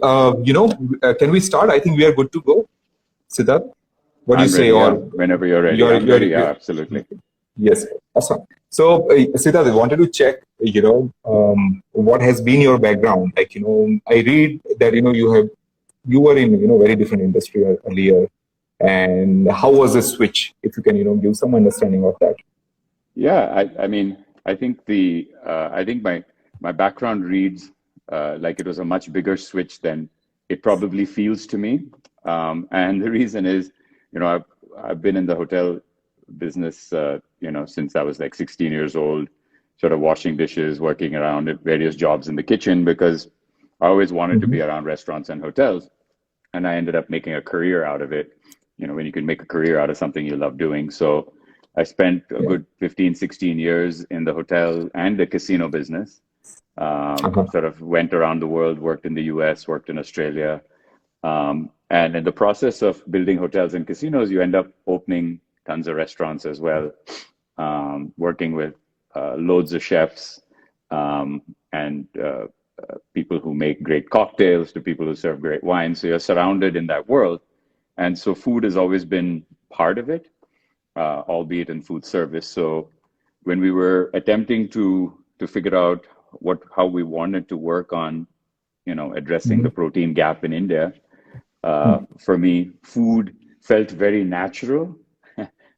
Can we start? I think we are good to go. Siddharth, what do you I'm say? ready, yeah. Or Whenever you're ready. you're, I'm you're, ready, yeah, you're absolutely. yes, awesome. So, Siddharth, I wanted to check, what has been your background? I read that, you were in, very different industry earlier. And how was the switch? If you can, give some understanding of that. Yeah, I mean, I think my background reads like it was a much bigger switch than it probably feels to me. And the reason is, I've been in the hotel business, since I was like 16 years old, sort of washing dishes, working around at various jobs in the kitchen because I always wanted to be around restaurants and hotels. And I ended up making a career out of it, when you can make a career out of something you love doing. So I spent a Yeah. good 15, 16 years in the hotel and the casino business. Uh-huh. Sort of went around the world, worked in the US, worked in Australia. And in the process of building hotels and casinos, you end up opening tons of restaurants as well, working with loads of chefs, and people who make great cocktails to people who serve great wine. So you're surrounded in that world. And so food has always been part of it, albeit in food service. So when we were attempting to figure out how we wanted to work on, addressing the Mhm. protein gap in India, for me, food felt very natural,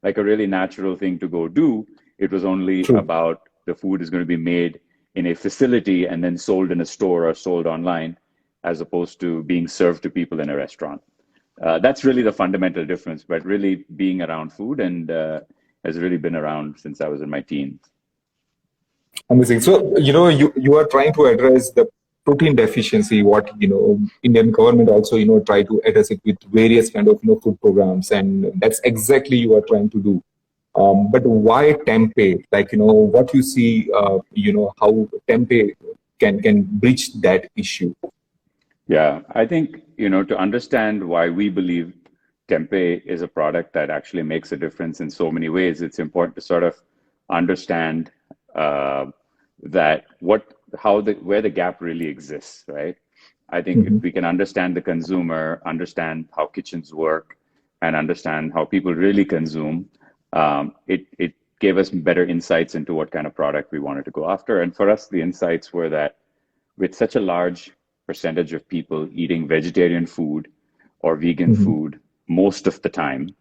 like a really natural thing to go do. It was only True. about the food is going to be made in a facility and then sold in a store or sold online, as opposed to being served to people in a restaurant. That's really the fundamental difference, but really being around food and has really been around since I was in my teens. Amazing. So, you are trying to address the protein deficiency, what, Indian government also, try to address it with various kind of, food programs. And that's exactly you are trying to do. But why tempeh? Like, what you see, how tempeh can bridge that issue. Yeah, I think, to understand why we believe tempeh is a product that actually makes a difference in so many ways, it's important to sort of understand uh, that where the gap really exists, right? I think if Hmm. we can understand the consumer, understand how kitchens work, and understand how people really consume, it gave us better insights into what kind of product we wanted to go after. And for us, the insights were that with such a large percentage of people eating vegetarian food or vegan Hmm. food most of the time.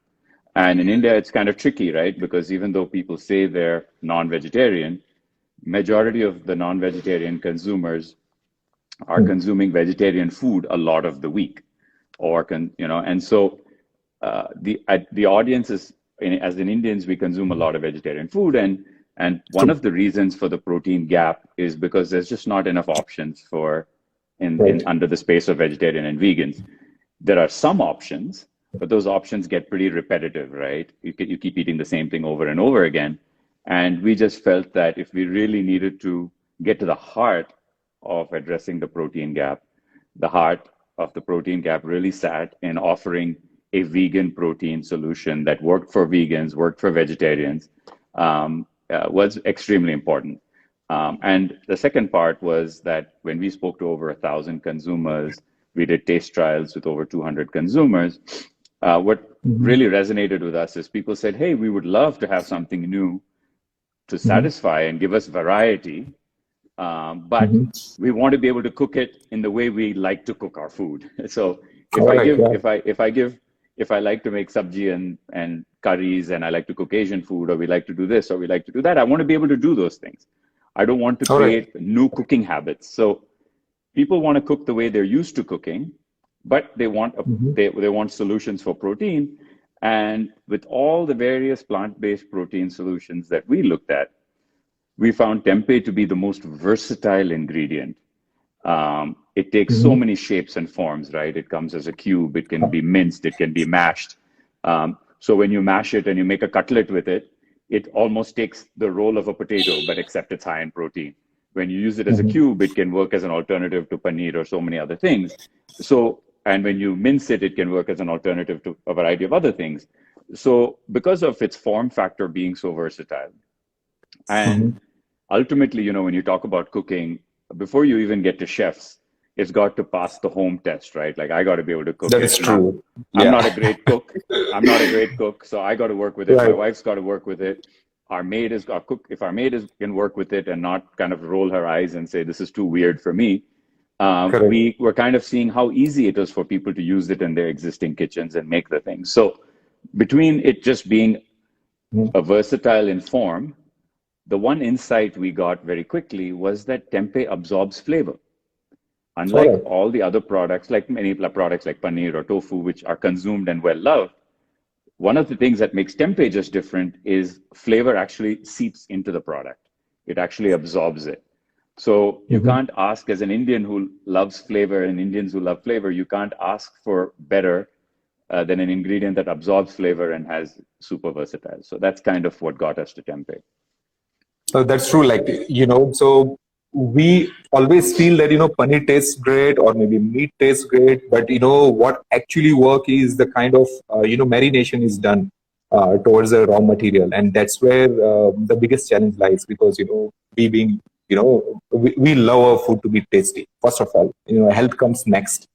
And in India, it's kind of tricky, right? Because even though people say they're non-vegetarian, majority of the non-vegetarian consumers are consuming vegetarian food a lot of the week, and so the audience is as in Indians, we consume a lot of vegetarian food, and one True. of the reasons for the protein gap is because there's just not enough options for in Right. under the space of vegetarian and vegans. There are some options, but those options get pretty repetitive, right? You keep eating the same thing over and over again. And we just felt that if we really needed to get to the heart of addressing the protein gap, the heart of the protein gap really sat in offering a vegan protein solution that worked for vegans, worked for vegetarians, was extremely important. And the second part was that when we spoke to over 1,000 consumers, we did taste trials with over 200 consumers. What Hmm. really resonated with us is people said, "Hey, we would love to have something new to Hmm. satisfy and give us variety, but Hmm. we want to be able to cook it in the way we like to cook our food." So if All I right. give, Yeah. if I like to make sabji and curries, and I like to cook Asian food, or we like to do this, or we like to do that, I want to be able to do those things. I don't want to All right. create new cooking habits. So people want to cook the way they're used to cooking, but Hmm. they want solutions for protein. And with all the various plant-based protein solutions that we looked at, we found tempeh to be the most versatile ingredient. It takes so Hmm. many shapes and forms, right? It comes as a cube, it can be minced, it can be mashed. So when you mash it and you make a cutlet with it, it almost takes the role of a potato, but except it's high in protein. When you use it as a Hmm. cube, it can work as an alternative to paneer or so many other things. So, and when you mince it, it can work as an alternative to a variety of other things. So, because of its form factor being so versatile, and Hmm. ultimately, when you talk about cooking, before you even get to chefs, it's got to pass the home test, right? Like I got to be able to cook That it. is true. I'm Yeah. not a great cook. I'm not a great cook, so I got to work with it. My Right. wife's got to work with it. Our maid is our cook. If our maid can work with it and not kind of roll her eyes and say this is too weird for me, Correct. we were kind of seeing how easy it was for people to use it in their existing kitchens and make the things. So between it just being Mhm. a versatile in form, the one insight we got very quickly was that tempeh absorbs flavor. All Unlike right. all the other products, like many products like paneer or tofu, which are consumed and well loved, one of the things that makes tempeh just different is flavor actually seeps into the product. It actually absorbs it. So you Mhm. can't ask, as an Indian who loves flavor and Indians who love flavor, you can't ask for better than an ingredient that absorbs flavor and has super versatile. So that's kind of what got us to tempeh. So that's true. Like, so we always feel that, paneer tastes great or maybe meat tastes great, but, what actually work is the kind of, marination is done towards the raw material. And that's where the biggest challenge lies because, we being, we love our food to be tasty. First of all, health comes next.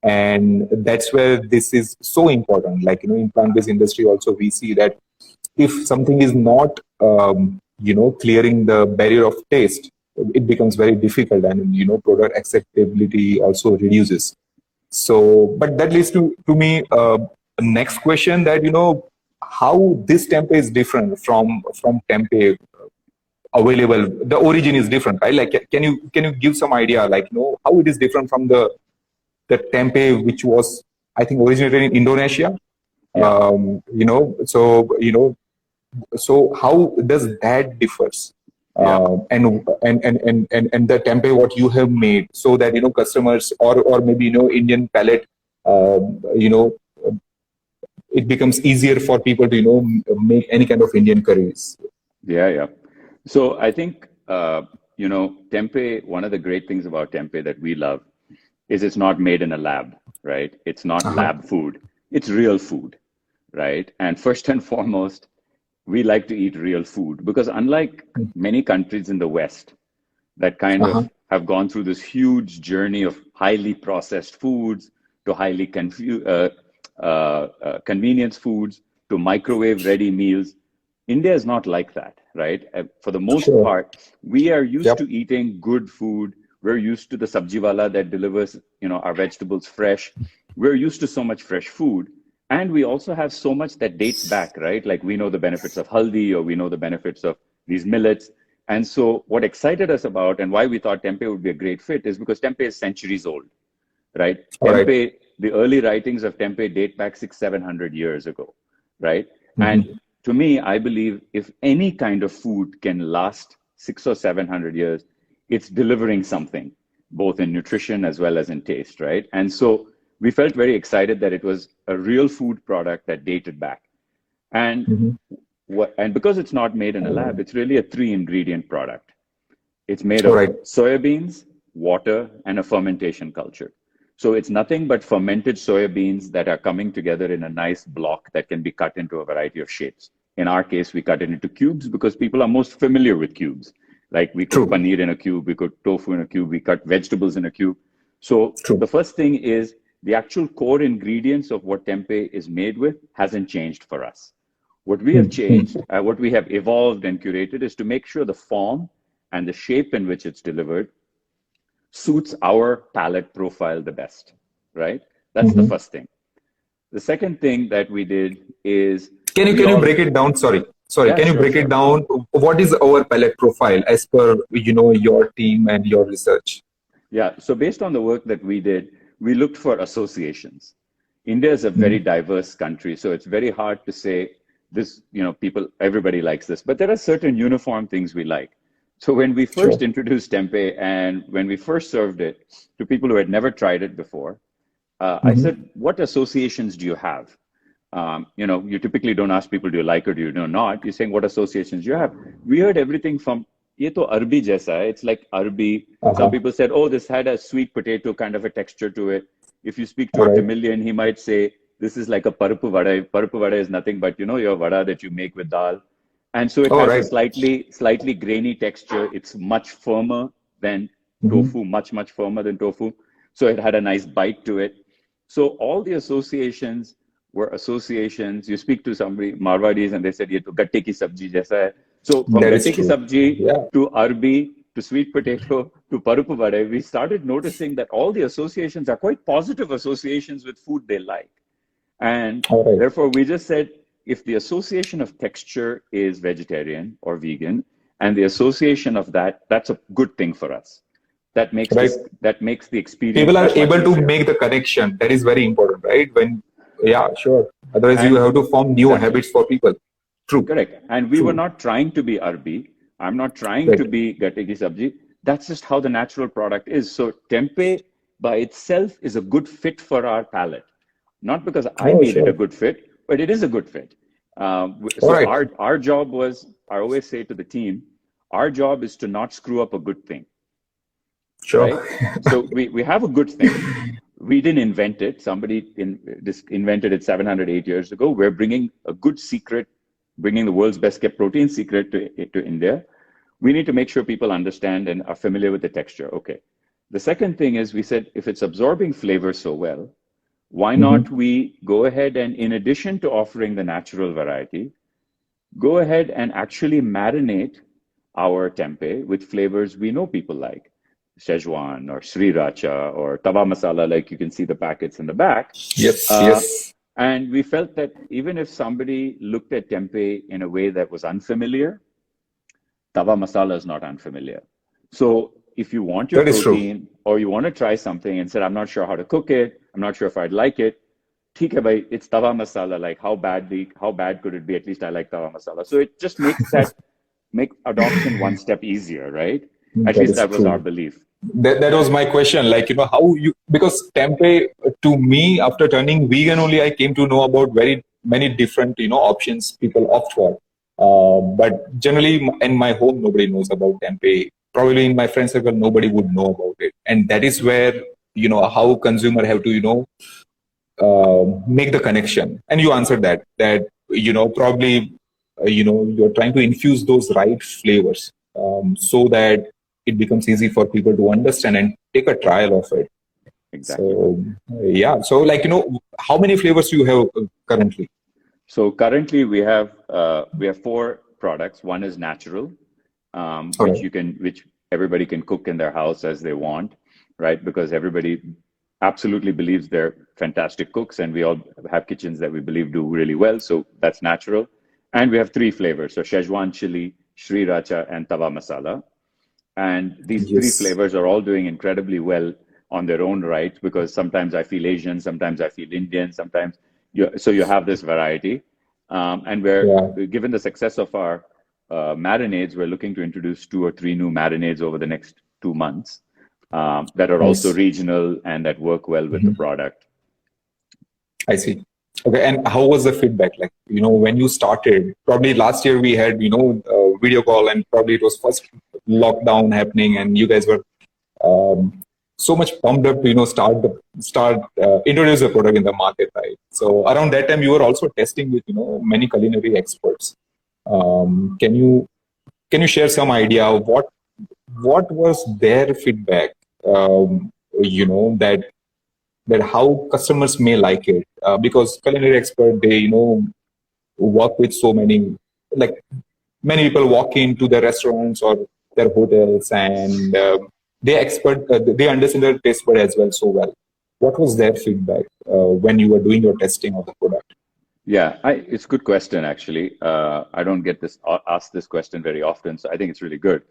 And that's where this is so important. Like, in plant-based industry also, we see that if something is not clearing the barrier of taste, it becomes very difficult, and product acceptability also reduces. So but that leads to me next question, that how this tempeh is different from tempeh available. The origin is different, right? Like, can you give some idea, like, how it is different from the tempeh which was, I think, originated in Indonesia. Yeah. So how does that differs? Yeah. And the tempeh what you have made, so that customers, or maybe Indian palate, you know it becomes easier for people to make any kind of Indian curries. Yeah, yeah. So I think, tempeh, one of the great things about tempeh that we love is it's not made in a lab, right? It's not Uh-huh. lab food. It's real food, right? And first and foremost, we like to eat real food because unlike many countries in the West that kind of Uh-huh. have gone through this huge journey of highly processed foods to highly convenience foods to microwave ready meals. India is not like that, right? For the most Sure. part, we are used Yep. to eating good food. We're used to the sabjiwala that delivers, our vegetables fresh. We're used to so much fresh food. And we also have so much that dates back, right? Like we know the benefits of haldi, or we know the benefits of these millets. And so what excited us about and why we thought tempeh would be a great fit is because tempeh is centuries old, right? All right. Tempeh, the early writings of tempeh date back 600-700 years ago, right? And Mhm. to me, I believe if any kind of food can last 600 or 700 years, it's delivering something, both in nutrition as well as in taste, right? And so we felt very excited that it was a real food product that dated back. And Mhm. and because it's not made in a lab, it's really a 3-ingredient product. It's made All of right. soybeans, water, and a fermentation culture. So it's nothing but fermented soybeans that are coming together in a nice block that can be cut into a variety of shapes. In our case, we cut it into cubes because people are most familiar with cubes. Like we cook True. paneer in a cube, we cook tofu in a cube, we cut vegetables in a cube. So the True. first thing is the actual core ingredients of what tempeh is made with hasn't changed for us. What we have changed, what we have evolved and curated is to make sure the form and the shape in which it's delivered suits our palate profile the best, right? That's the Mhm. first thing. The second thing that we did is Can you we can you all, break it down? Sorry. yeah, Can you sure, break it sure. down? What is our palette profile as per your team and your research? Yeah, so based on the work that we did, we looked for associations. India is a very Mhm. diverse country, so it's very hard to say this, people, everybody likes this, but there are certain uniform things we like. So when we first Sure. introduced tempeh and when we first served it to people who had never tried it before, I Mhm. said, what associations do you have? You typically don't ask people, do you like or do you know not? You're saying, what associations do you have? We heard everything from, ye to Arbi jaisa hai. It's like Arbi. Some Uh-huh. people said, oh, this had a sweet potato kind of a texture to it. If you speak to All a right. Tamilian, he might say, this is like a parapu vada. Parapu vada is nothing but, your vada that you make with dal. And so it All has a right. slightly grainy texture. It's much firmer than Mhm. tofu, much, much firmer than tofu. So it had a nice bite to it. So all the associations were associations. You speak to somebody, Marwadis, and they said, "Ye to gatte ki sabji jaisa hai." So from That is gatte ki true. sabji Yeah. to arbi to sweet potato to parupu vade, we started noticing that all the associations are quite positive associations with food they like. And All right. therefore, we just said, if the association of texture is vegetarian or vegan, and the association of that, that's a good thing for us. That makes Right. that makes the experience People are that much able to easier. make the connection. That is very important, right? Yeah, sure. Otherwise, you And have to form new exactly. habits for people. True. Correct. And we were True. not trying to be arbi. I'm not trying to Right. be gatte ki sabji. That's just how the natural product is. So tempeh by itself is a good fit for our palate. Not because I Oh, made it a sure. good fit, but it is a good fit. All So right. our job was, I always say to the team, our job is to not screw up a good thing, Sure. right? So we have a good thing. We didn't invent it. Somebody invented it 708 years ago. We're bringing a good secret, bringing the world's best kept protein secret to India. We need to make sure people understand and are familiar with the texture. Okay. The second thing is we said, if it's absorbing flavor so well, why not we go ahead and, in addition to offering the natural variety, go ahead and actually marinate our tempeh with flavors we know people like, Szechuan or Sriracha or Tawa Masala, like you can see the packets in the back. Yes. Uh, Yes. and we felt that even if somebody looked at tempeh in a way that was unfamiliar, Tawa Masala is not unfamiliar. So if you want your That is true. protein or you want to try something and said, I'm not sure how to cook it, I'm not sure if I'd like it, theek hai bhai, it's tawa masala. Like how bad could it be? At least I like tawa masala. So it just make adoption one step easier, right? At That least is that was our true. belief. That was my question. Like, how you, because tempeh, to me, after turning vegan only, I came to know about very many different, options people opt for. But generally, in my home, nobody knows about tempeh. Probably in my friend circle, nobody would know about it. And that is where, how consumer have to, make the connection. And you answered that, probably, you're trying to infuse those right flavors, so that it becomes easy for people to understand and take a trial of it. Exactly. So, yeah. So, like, how many flavors you have currently? So currently we have four products. One is natural, All right. which everybody can cook in their house as they want, right? Because everybody absolutely believes they're fantastic cooks, and we all have kitchens that we believe do really well. So that's natural. And we have three flavors: so Szechuan chili, Sriracha, and Tawa masala. And these three Yes. flavors are all doing incredibly well on their own right, because sometimes I feel Asian, sometimes I feel Indian, sometimes so you have this variety. And Yeah. given the success of our marinades, we're looking to introduce 2 or 3 new marinades over the next 2 months, that are also Nice. regional and that work well with the product. I see. Okay. And how was the feedback? Like, when you started, probably last year we had, video call, and probably it was first lockdown happening, and you guys were so much pumped up to, start introduce the product in the market, right? So around that time, you were also testing with, many culinary experts. Can you share some idea of what was their feedback? That how customers may like it, because culinary expert, they work with so many, like, many people walk into their restaurants or their hotels, and they understand their taste bud as well so well. What was their feedback when you were doing your testing of the product? Yeah, it's a good question, actually. I don't get asked this question very often, so I think it's really good.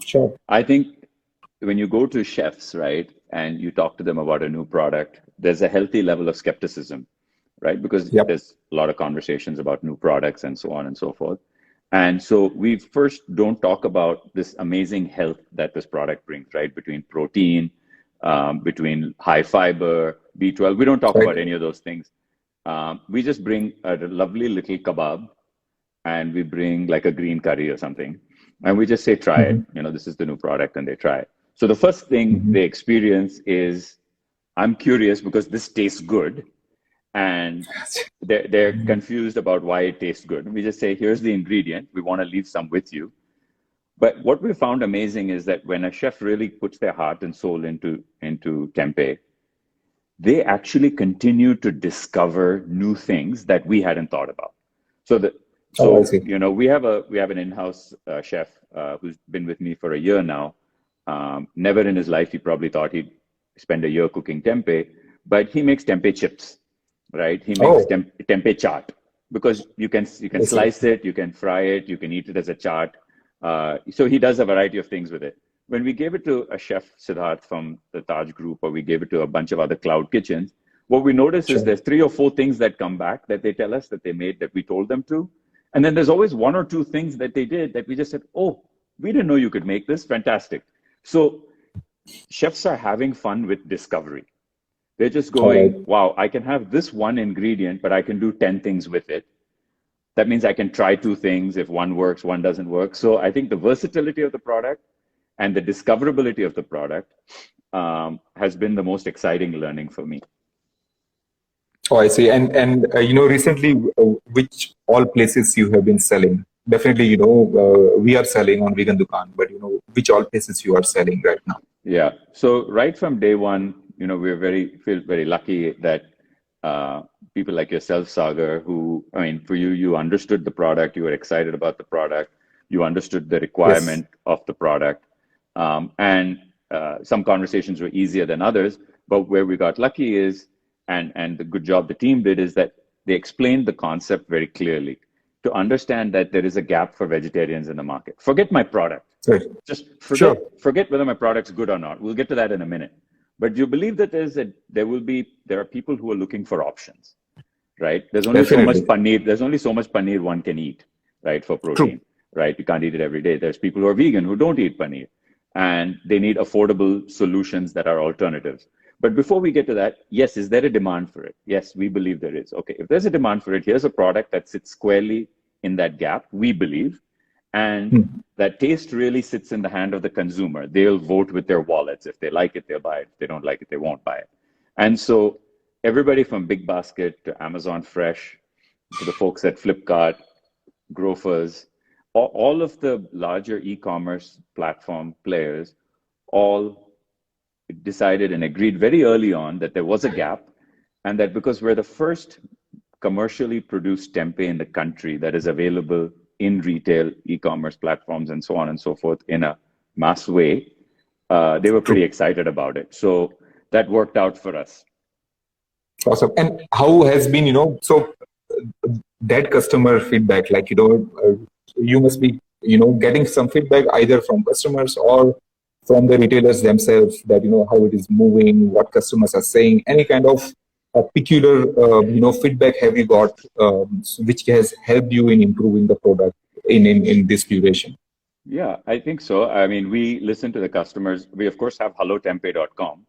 Sure. I think when you go to chefs, right, and you talk to them about a new product, there's a healthy level of skepticism, right? Because Yep. there's a lot of conversations about new products and so on and so forth. And so we first don't talk about this amazing health that this product brings, right? Between protein, between high fiber, B12. We don't talk Right. about any of those things. We just bring a lovely little kebab, and we bring like a green curry or something. And we just say, try it. This is the new product, and they try it. So the first thing they experience is, I'm curious because this tastes good. And they're confused about why it tastes good. We just say, here's the ingredient. We want to leave some with you. But what we found amazing is that when a chef really puts their heart and soul into tempeh, they actually continue to discover new things that we hadn't thought about. So Oh, I see. we have an in-house chef who's been with me for a year now. Never in his life he probably thought he'd spend a year cooking tempeh, but he makes tempeh chips, right? He makes Oh, tempeh chaat because you can I see. slice it, you can fry it, you can eat it as a chaat. So he does a variety of things with it. When we gave it to a chef, Siddharth from the Taj Group, or we gave it to a bunch of other cloud kitchens, what we notice is Sure. there's 3 or 4 things that come back that they tell us that they made that we told them to. And then there's always 1 or 2 things that they did that we just said, oh, we didn't know you could make this. Fantastic. So chefs are having fun with discovery. They're just All right. going, wow, I can have this one ingredient, but I can do 10 things with it. That means I can try 2 things. If one works, one doesn't work. So I think the versatility of the product and the discoverability of the product has been the most exciting learning for me. Oh, I see. And recently, which all places you have been selling? Definitely, we are selling on VeganDukan, but which all places you are selling right now? Yeah. So right from day one, feel very lucky that people like yourself, Sagar, who, I mean, for you, you understood the product, you were excited about the product, you understood the Yes. requirement of the product, and some conversations were easier than others. But where we got lucky is, and the good job the team did is that they explained the concept very clearly to understand that there is a gap for vegetarians in the market. Forget my product. Right. Just Sure. forget whether my product's good or not. We'll get to that in a minute. But you believe that there are people who are looking for options, right? There's only so much Definitely. paneer. There's only so much paneer one can eat, right, for protein, True. right? You can't eat it every day. There's people who are vegan who don't eat paneer, and they need affordable solutions that are alternatives. But before we get to that, yes, is there a demand for it? Yes, we believe there is. Okay, if there's a demand for it, here's a product that sits squarely in that gap, we believe. And that taste really sits in the hand of the consumer. They'll vote with their wallets. If they like it, they'll buy it. If they don't like it, they won't buy it. And so everybody from Big Basket to Amazon Fresh to the folks at Flipkart, Grofers, all of the larger e-commerce platform players all decided and agreed very early on that there was a gap, and that because we're the first commercially produced tempeh in the country that is available in retail, e-commerce platforms, and so on and so forth in a mass way, they were pretty True. excited about it. So that worked out for us. Awesome. And how has been, that customer feedback, like, you must be, getting some feedback either from customers or from the retailers themselves that, how it is moving, what customers are saying, any kind of peculiar, feedback have you got, which has helped you in improving the product in this duration? Yeah, I think so. I mean, we listen to the customers. We, of course, have hellotempayy.com,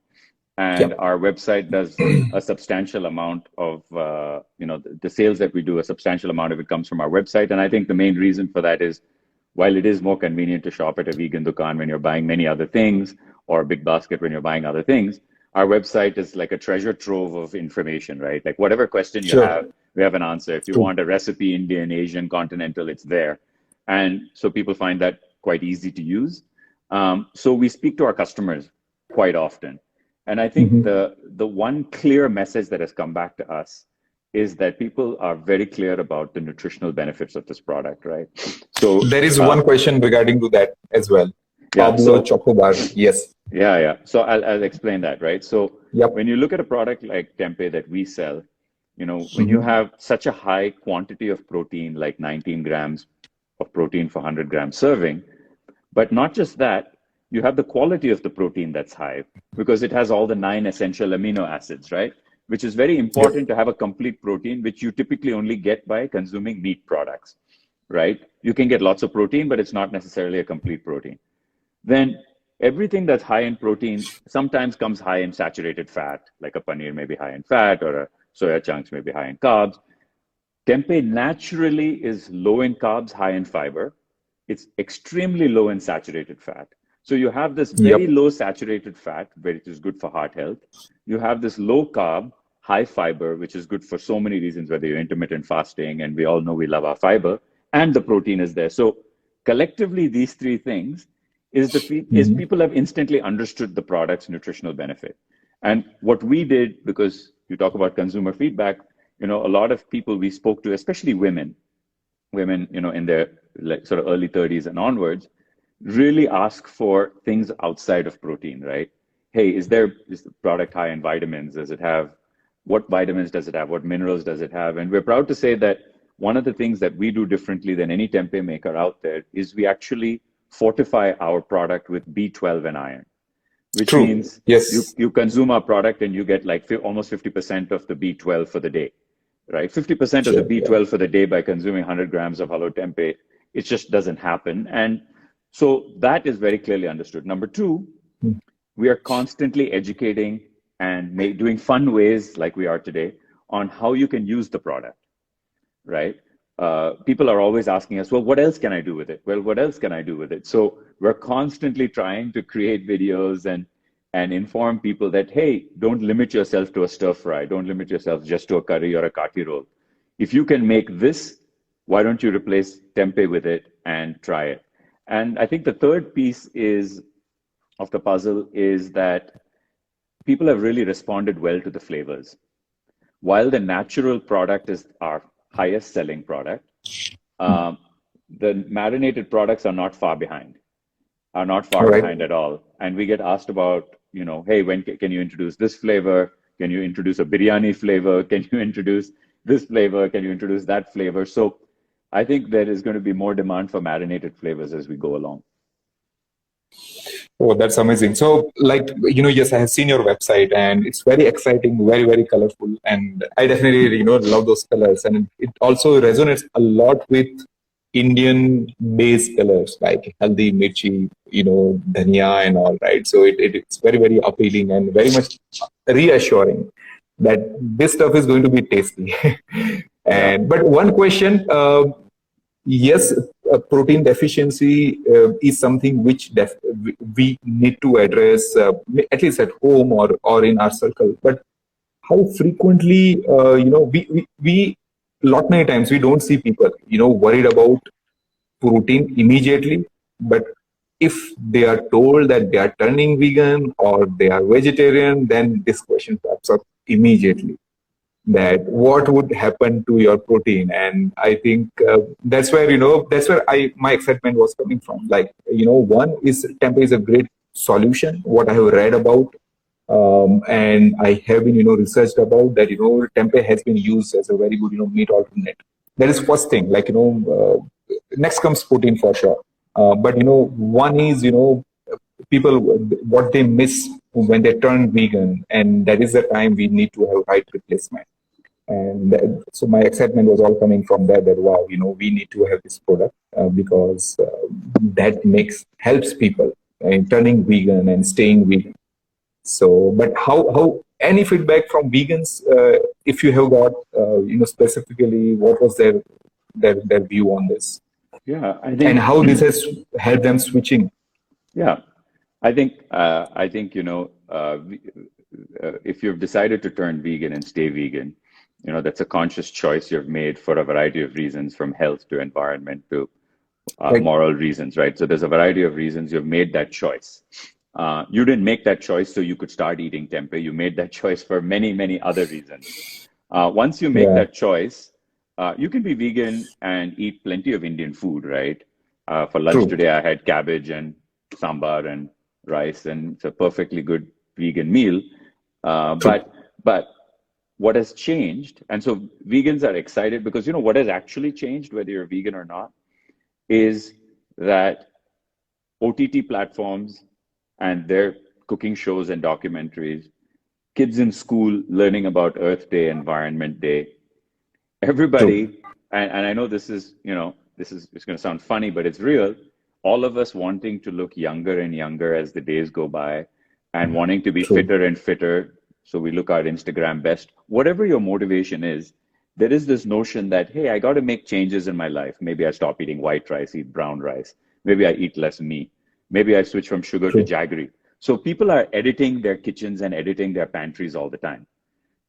and Yeah. our website does a substantial amount of, the sales that we do, a substantial amount of it comes from our website. And I think the main reason for that is, while it is more convenient to shop at a VeganDukan when you're buying many other things, or a Big Basket when you're buying other things, our website is like a treasure trove of information, right? Like whatever question you Sure. have, we have an answer. If you True. want a recipe, Indian, Asian, continental, it's there. And so people find that quite easy to use. So we speak to our customers quite often. And I think the one clear message that has come back to us is that people are very clear about the nutritional benefits of this product, right? So There is one question regarding to that as well. yeah, Pablo so Chocobar. Yes. yeah. So I'll explain that, right? So Yep. when you look at a product like tempeh that we sell, when you have such a high quantity of protein, like 19 grams of protein for 100 gram serving, but not just that, you have the quality of the protein that's high because it has all the 9 essential amino acids, right? Which is very important to have a complete protein, which you typically only get by consuming meat products, right? You can get lots of protein, but it's not necessarily a complete protein. Then everything that's high in protein sometimes comes high in saturated fat, like a paneer may be high in fat or a soya chunks may be high in carbs. Tempeh naturally is low in carbs, high in fiber. It's extremely low in saturated fat. So you have this very Yep. low saturated fat, which is good for heart health. You have this low carb, high fiber, which is good for so many reasons, whether you're intermittent fasting, and we all know we love our fiber, and the protein is there. So collectively, these three things is people have instantly understood the product's nutritional benefit. And what we did, because you talk about consumer feedback, a lot of people we spoke to, especially women, in their like sort of early 30s and onwards, really ask for things outside of protein, right? Hey, is the product high in vitamins? What vitamins does it have? What minerals does it have? And we're proud to say that one of the things that we do differently than any tempeh maker out there is we actually fortify our product with B12 and iron, which means yes, you consume our product and you get like almost 50% of the B12 for the day, right? 50% of the B12 for the day by consuming 100 grams of Hello Tempayy. It just doesn't happen. And so that is very clearly understood. Number two, we are constantly educating and doing fun ways like we are today on how you can use the product, right? People are always asking us, well, what else can I do with it? Well, what else can I do with it? So we're constantly trying to create videos and inform people that, hey, don't limit yourself to a stir fry. Don't limit yourself just to a curry or a kati roll. If you can make this, why don't you replace tempeh with it and try it? And I think the third piece of the puzzle is that people have really responded well to the flavors. While the natural product is our highest selling product, the marinated products are not far behind at all. And we get asked about, hey, when can you introduce this flavor? Can you introduce a biryani flavor? Can you introduce this flavor? Can you introduce that flavor? So I think there is going to be more demand for marinated flavors as we go along. Oh, that's amazing. So, yes, I have seen your website and it's very exciting, very, very colorful. And I definitely, love those colors. And it also resonates a lot with Indian-based colors like haldi, mirchi, dhania and all, right? So it's very, very appealing and very much reassuring that this stuff is going to be tasty. But one question, yes, protein deficiency is something which we need to address, at least at home or in our circle. But how frequently, we lot many times we don't see people, worried about protein immediately. But if they are told that they are turning vegan or they are vegetarian, then this question pops up immediately. That what would happen to your protein? And I think that's where my excitement was coming from. Like, one is tempeh is a great solution. What I have read about, and I have been researched about that. Tempeh has been used as a very good meat alternate. That is first thing. Like, next comes protein for sure. But one is people what they miss when they turn vegan, and that is the time we need to have right replacement. And so my excitement was all coming from that wow, we need to have this product because that helps people in turning vegan and staying vegan. So, but how any feedback from vegans, if you have got, specifically, what was their view on this? Yeah, I think, and how this has helped them switching. Yeah, I think if you've decided to turn vegan and stay vegan, that's a conscious choice you've made for a variety of reasons, from health to environment to moral reasons, right? So there's a variety of reasons you've made that choice. You didn't make that choice so you could start eating tempeh. You made that choice for many, many other reasons. Once you make that choice, you can be vegan and eat plenty of Indian food, right? For lunch today, I had cabbage and sambar and rice, and it's a perfectly good vegan meal. But what has changed, and so vegans are excited because what has actually changed, whether you're vegan or not, is that OTT platforms and their cooking shows and documentaries, kids in school learning about Earth Day, Environment Day, everybody, and I know this is it's going to sound funny, but it's real. All of us wanting to look younger and younger as the days go by, and wanting to be fitter and fitter. So we look our Instagram best. Whatever your motivation is, there is this notion that, hey, I got to make changes in my life. Maybe I stop eating white rice, eat brown rice. Maybe I eat less meat. Maybe I switch from sugar to jaggery. So people are editing their kitchens and editing their pantries all the time,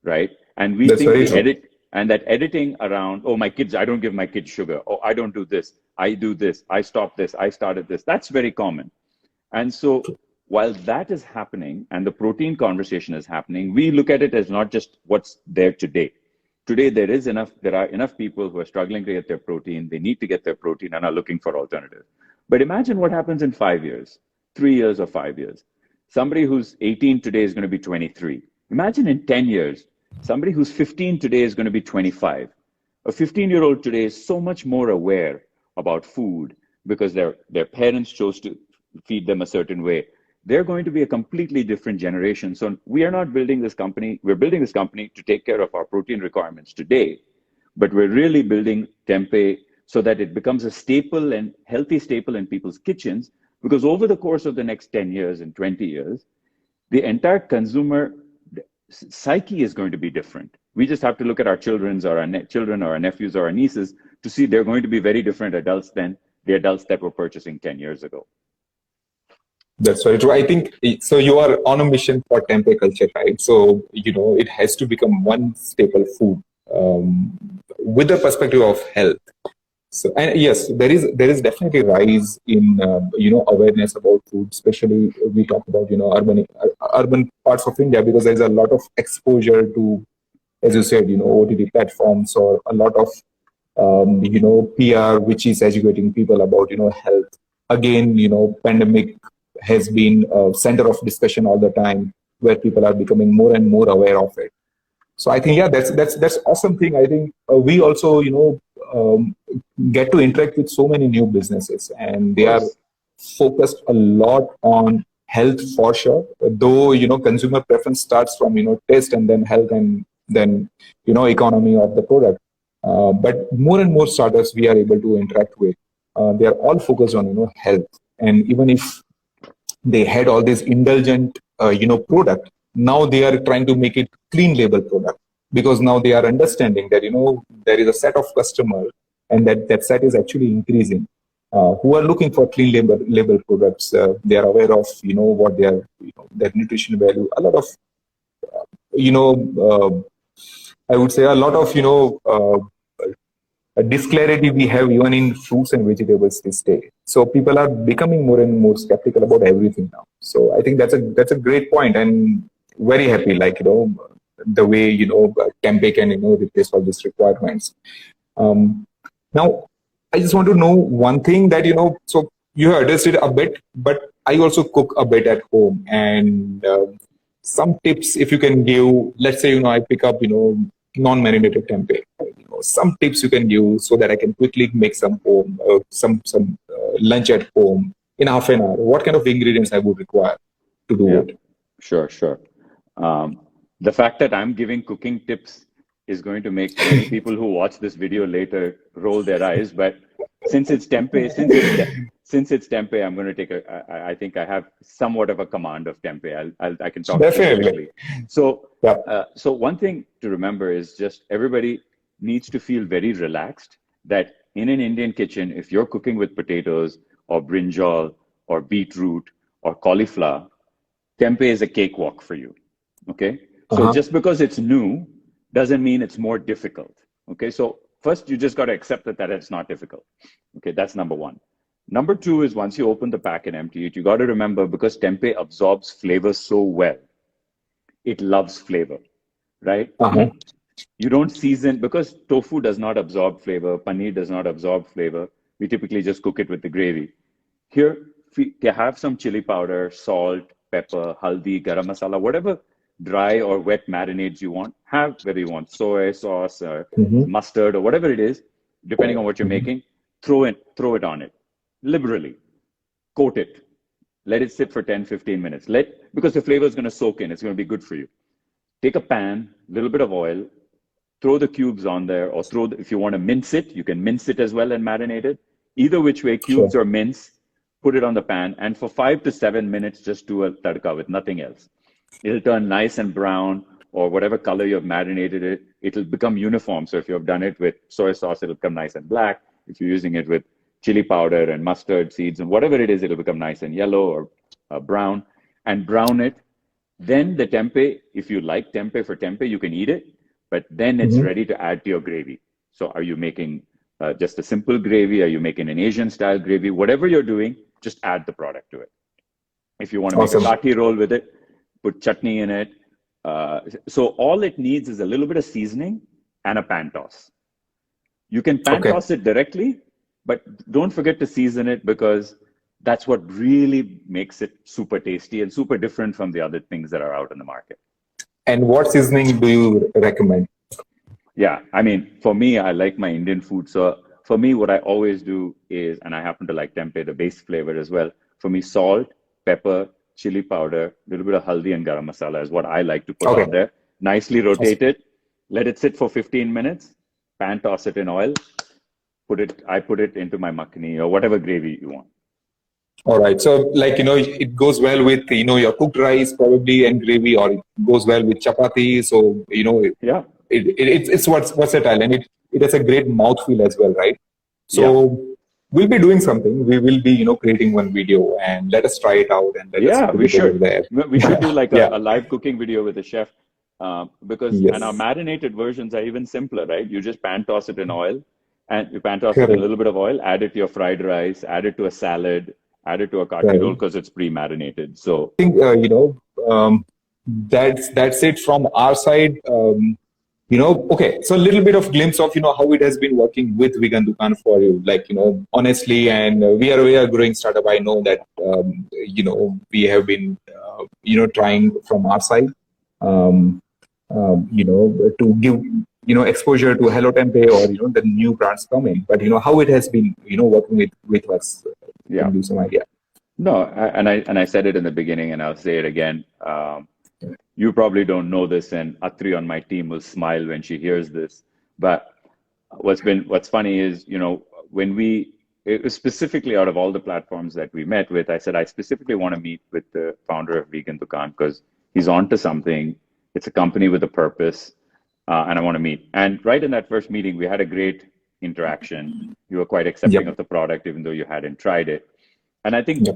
right? And we think the edit, and that editing around, oh, my kids, I don't give my kids sugar. Oh, I don't do this. I do this, I stop this, I started this. That's very common. And so while that is happening and the protein conversation is happening, we look at it as not just what's there today. Today, there are enough people who are struggling to get their protein. They need to get their protein and are looking for alternatives. But imagine what happens in 5 years, 3 years or 5 years. Somebody who's 18 today is going to be 23. Imagine in 10 years, somebody who's 15 today is going to be 25. A 15-year-old today is so much more aware about food because their parents chose to feed them a certain way. They're going to be a completely different generation. So we are not building this company. We're building this company to take care of our protein requirements today, but we're really building Tempeh so that it becomes a staple and healthy staple in people's kitchens, because over the course of the next 10 years and 20 years, the entire consumer psyche is going to be different. We just have to look at our children or our nephews or our nieces to see they're going to be very different adults than the adults that were purchasing 10 years ago. That's very true. I think so. You are on a mission for tempeh culture, right? So it has to become one staple food with the perspective of health. So, and yes, there is definitely a rise in awareness about food, especially we talk about urban parts of India, because there is a lot of exposure to, as you said, OTT platforms, or a lot of PR which is educating people about health. Again, pandemic has been a center of discussion all the time, where people are becoming more and more aware of it. So I think, that's awesome thing. I think we also, get to interact with so many new businesses, and they are focused a lot on health for sure. Though, consumer preference starts from, taste and then health and then, economy of the product. But more and more startups we are able to interact with, they are all focused on, health. And even if they had all this indulgent, product, now they are trying to make it clean label product, because now they are understanding that, there is a set of customers, and that set is actually increasing, who are looking for clean label products. They are aware of, what their nutrition value. A lot of, I would say a lot of, disclarity we have even in fruits and vegetables this day. So people are becoming more and more skeptical about everything now. So I think that's a great point, and very happy, the way, Tempeh can, replace all these requirements. Now, I just want to know one thing that, so you have addressed it a bit, but I also cook a bit at home, and some tips, if you can give, let's say, I pick up, non-marinated tempeh, some tips you can give so that I can quickly make some home, some lunch at home in half an hour. What kind of ingredients I would require to do it? Sure. The fact that I'm giving cooking tips is going to make many people who watch this video later roll their eyes. But since it's tempeh, I'm going to take I think I have somewhat of a command of tempeh. I can talk definitely. So, so one thing to remember is just everybody needs to feel very relaxed that in an Indian kitchen, if you're cooking with potatoes or brinjal or beetroot or cauliflower, tempeh is a cakewalk for you. Okay. So just because it's new doesn't mean it's more difficult. Okay. So first, you just got to accept that it's not difficult. Okay. That's number one. Number two is, once you open the pack and empty it, you got to remember, because tempeh absorbs flavor so well, it loves flavor, right? You don't season, because tofu does not absorb flavor. Paneer does not absorb flavor. We typically just cook it with the gravy. Here, you have some chili powder, salt, pepper, haldi, garam masala, whatever dry or wet marinades you want, have, whether you want soy sauce or mustard or whatever it is, depending on what you're making, throw it on it liberally, coat it, let it sit for 10-15 minutes, because the flavor is going to soak in. It's going to be good for you. Take a pan, little bit of oil, throw the cubes on there, or if you want to mince it, you can mince it as well and marinate it. Either which way, cubes or mince, put it on the pan, and for 5 to 7 minutes, just do a tadka with nothing else. It'll turn nice and brown, or whatever color you've marinated it, it'll become uniform. So if you've done it with soy sauce, it'll become nice and black. If you're using it with chili powder and mustard seeds and whatever it is, it'll become nice and yellow or brown, and brown it. Then the tempeh, if you like tempeh for tempeh, you can eat it, but then it's ready to add to your gravy. So are you making just a simple gravy? Are you making an Asian style gravy? Whatever you're doing, just add the product to it. If you want to make a kathi roll with it, put chutney in it. So all it needs is a little bit of seasoning and a pan toss. You can pan toss it directly, but don't forget to season it, because that's what really makes it super tasty and super different from the other things that are out in the market. And what seasoning do you recommend? Yeah, I mean, for me, I like my Indian food. So for me, what I always do is, and I happen to like tempeh, the base flavor as well. For me, salt, pepper, chili powder, a little bit of haldi and garam masala is what I like to put on there. Nicely rotate it, let it sit for 15 minutes, pan toss it in oil, I put it into my makhani or whatever gravy you want. All right. So, like, it goes well with, your cooked rice probably and gravy, or it goes well with chapati. So, yeah, it's versatile, and it has a great mouthfeel as well, right? So we'll be doing something. We will be, creating one video, and let us try it out. And we should. We should do like a live cooking video with a chef, because and our marinated versions are even simpler, right? You just pan toss it in oil, and you pan toss it in a little bit of oil, add it to your fried rice, add it to a salad, add it to a kathi roll, because it's pre-marinated. So I think that's it from our side. Okay, so a little bit of glimpse of how it has been working with VeganDukan for you. Like, honestly, and we are a growing startup. I know that we have been trying from our side to give exposure to Hello Tempayy, or the new brands coming. But how it has been working with us. Yeah, give some idea. No, and I said it in the beginning, and I'll say it again. You probably don't know this, and Atri on my team will smile when she hears this. But what's funny is, it was specifically out of all the platforms that we met with, I said I specifically want to meet with the founder of VeganDukan, because he's onto something. It's a company with a purpose, and I want to meet. And right in that first meeting, we had a great interaction. You were quite accepting of the product, even though you hadn't tried it. And I think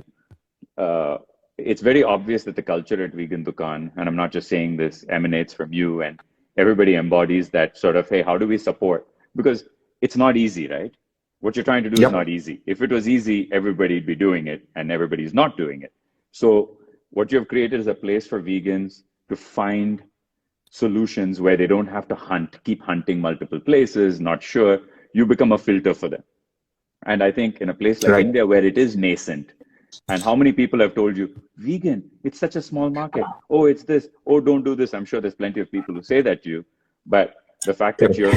it's very obvious that the culture at VeganDukan, and I'm not just saying this, emanates from you, and everybody embodies that sort of, hey, how do we support? Because it's not easy, right? What you're trying to do is not easy. If it was easy, everybody'd be doing it, and everybody's not doing it. So what you've created is a place for vegans to find solutions where they don't have to keep hunting multiple places, not sure. You become a filter for them. And I think in a place like India, where it is nascent, and how many people have told you, vegan, it's such a small market. Oh, it's this. Oh, don't do this. I'm sure there's plenty of people who say that to you. But the fact that you're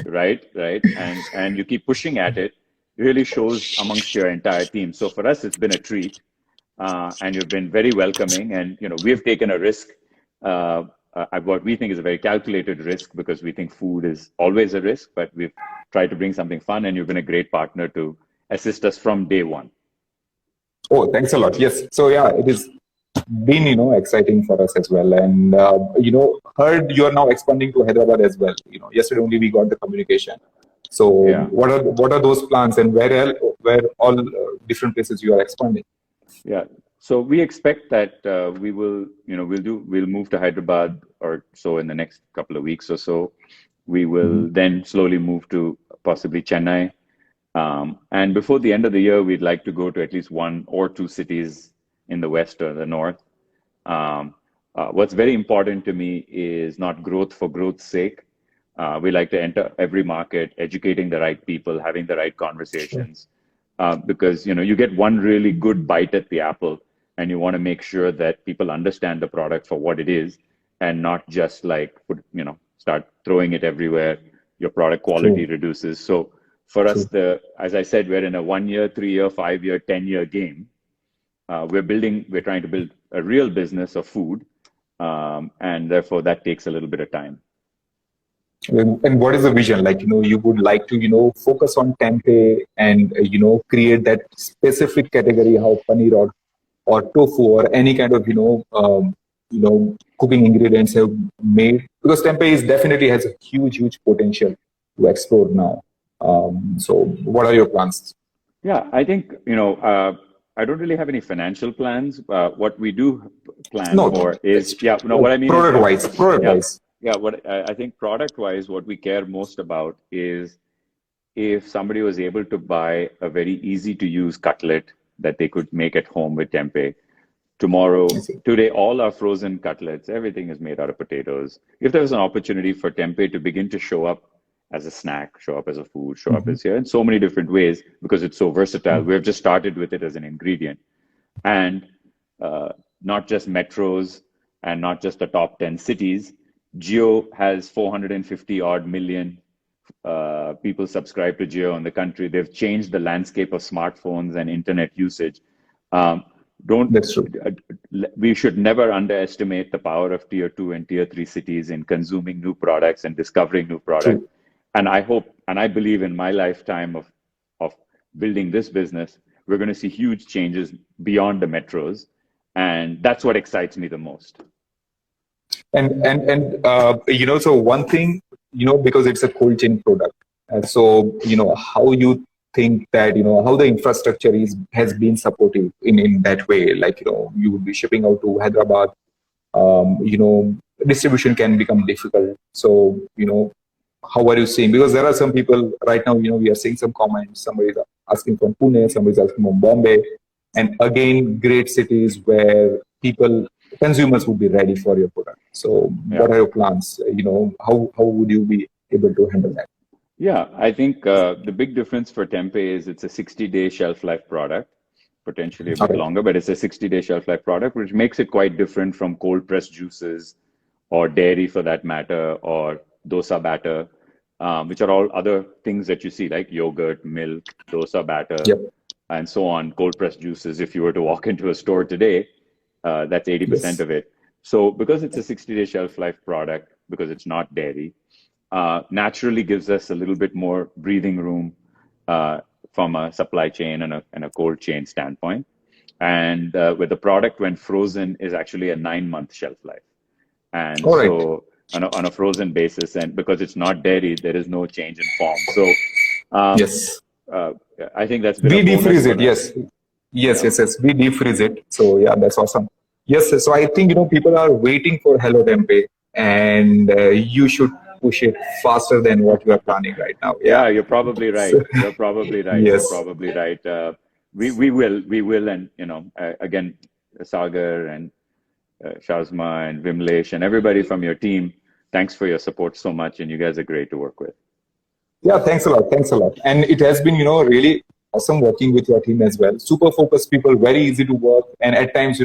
right, and you keep pushing at it really shows amongst your entire team. So for us, it's been a treat, and you've been very welcoming. And we've taken a risk, what we think is a very calculated risk, because we think food is always a risk. But we've tried to bring something fun, and you've been a great partner to assist us from day one. Oh, thanks a lot. Yes. So it has been, exciting for us as well. And, heard you are now expanding to Hyderabad as well. Yesterday only we got the communication. So what are those plans, and where all different places you are expanding? Yeah. So we expect that we'll move to Hyderabad or so in the next couple of weeks or so. We will then slowly move to possibly Chennai. And before the end of the year, we'd like to go to at least 1 or 2 cities in the west or the north. What's very important to me is not growth for growth's sake. We like to enter every market, educating the right people, having the right conversations, because you get one really good bite at the apple, and you want to make sure that people understand the product for what it is, and not just like start throwing it everywhere. Your product quality reduces. So for us, as I said, we're in a 1-year, 3-year, 5-year, 10-year game. We're trying to build a real business of food, and therefore that takes a little bit of time. And what is the vision? Like, you would like to, focus on tempeh and, create that specific category, how paneer or tofu or any kind of, cooking ingredients have made, because tempeh definitely has a huge potential to explore now. So what are your plans? Yeah, I think, I don't really have any financial plans. What we do plan for is, what I mean product-wise. Yeah, what I think product-wise, what we care most about is if somebody was able to buy a very easy to use cutlet that they could make at home with tempeh. Today, all our frozen cutlets, everything is made out of potatoes. If there was an opportunity for tempeh to begin to show up as a snack, show up as a food, show up as here in so many different ways, because it's so versatile. We've just started with it as an ingredient. And not just metros and not just the top 10 cities. Jio has 450 odd million people subscribe to Jio in the country. They've changed the landscape of smartphones and internet usage. That's true. We should never underestimate the power of tier 2 and tier 3 cities in consuming new products and discovering new products. True. And I hope, and I believe in my lifetime of building this business, we're going to see huge changes beyond the metros. And that's what excites me the most. And so one thing, because it's a cold chain product. So, how you think that, how the infrastructure has been supportive in that way, like, you would be shipping out to Hyderabad, distribution can become difficult. So, how are you seeing? Because there are some people right now, we are seeing some comments, somebody's asking from Pune, somebody's asking from Bombay, and again, great cities where consumers would be ready for your product. So what are your plans? How would you be able to handle that? Yeah, I think the big difference for tempeh is it's a 60-day shelf life product, potentially a bit longer, but it's a 60-day shelf life product, which makes it quite different from cold pressed juices or dairy for that matter, or dosa batter, which are all other things that you see like yogurt, milk, dosa batter, and so on, cold pressed juices. If you were to walk into a store today, that's 80% of it. So because it's a 60-day shelf life product, because it's not dairy, naturally gives us a little bit more breathing room from a supply chain and a cold chain standpoint. And with the product, when frozen, is actually a 9-month shelf life. And so on a frozen basis, and because it's not dairy, there is no change in form. So I think that's been we defreeze it. Yes. We defreeze it. So yeah, that's awesome. Yes. So I think, people are waiting for Hello Tempayy, and you should push it faster than what you are planning right now. Yeah, you're probably right. You're probably right. Yes. You're probably right. We will. And, again, Sagar and Shazma and Vimlesh and everybody from your team, thanks for your support so much. And you guys are great to work with. Yeah, thanks a lot. And it has been, really awesome working with your team as well. Super focused people, very easy to work. And at times,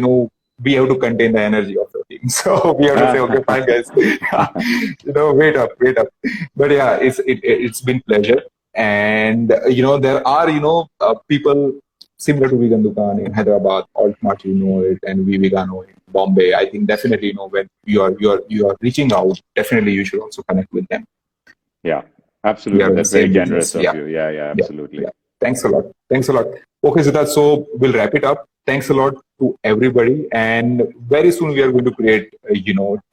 we have to contain the energy of the team. So we have to say, okay, fine, guys, wait up. But yeah, it's been pleasure. And, there are, people similar to VeganDukan in Hyderabad, Altmart, it, and We Vegano in Bombay. I think definitely, when you are reaching out, definitely you should also connect with them. Yeah, absolutely. That's very generous of you. Yeah, absolutely. Yeah. Thanks a lot. Okay, Siddharth, so we'll wrap it up. Thanks a lot to everybody. And very soon we are going to create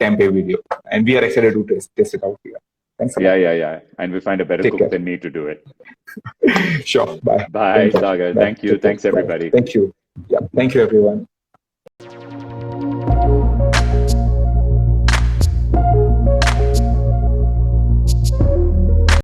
tempeh video. And we are excited to test it out here. Thanks a lot. Yeah. And we find a better cook than me to do it. Sure. Bye. Bye, Sagar. Thank you. Thanks, everybody. Thank you. Yeah. Thank you, everyone.